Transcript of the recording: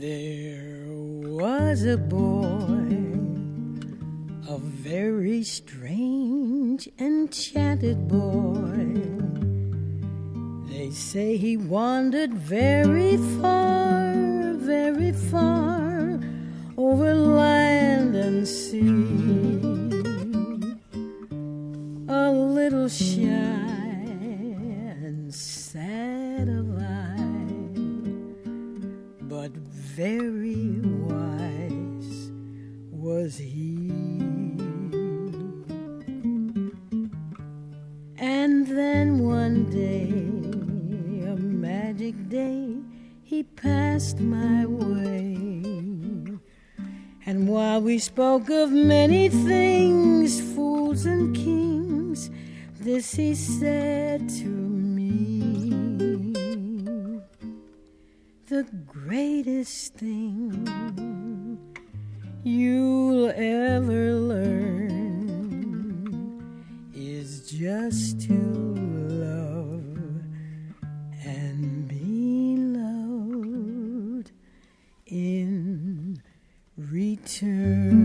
There was a boy, a very strange, enchanted boy. They say he wandered very far over land and sea. A little shy and sad of eye, but very wise was he. And then one day, a magic day, he passed my way. And while we spoke of many things, fools and kings, this he said to me: the greatest thing you'll ever learn is just to love and be loved in return.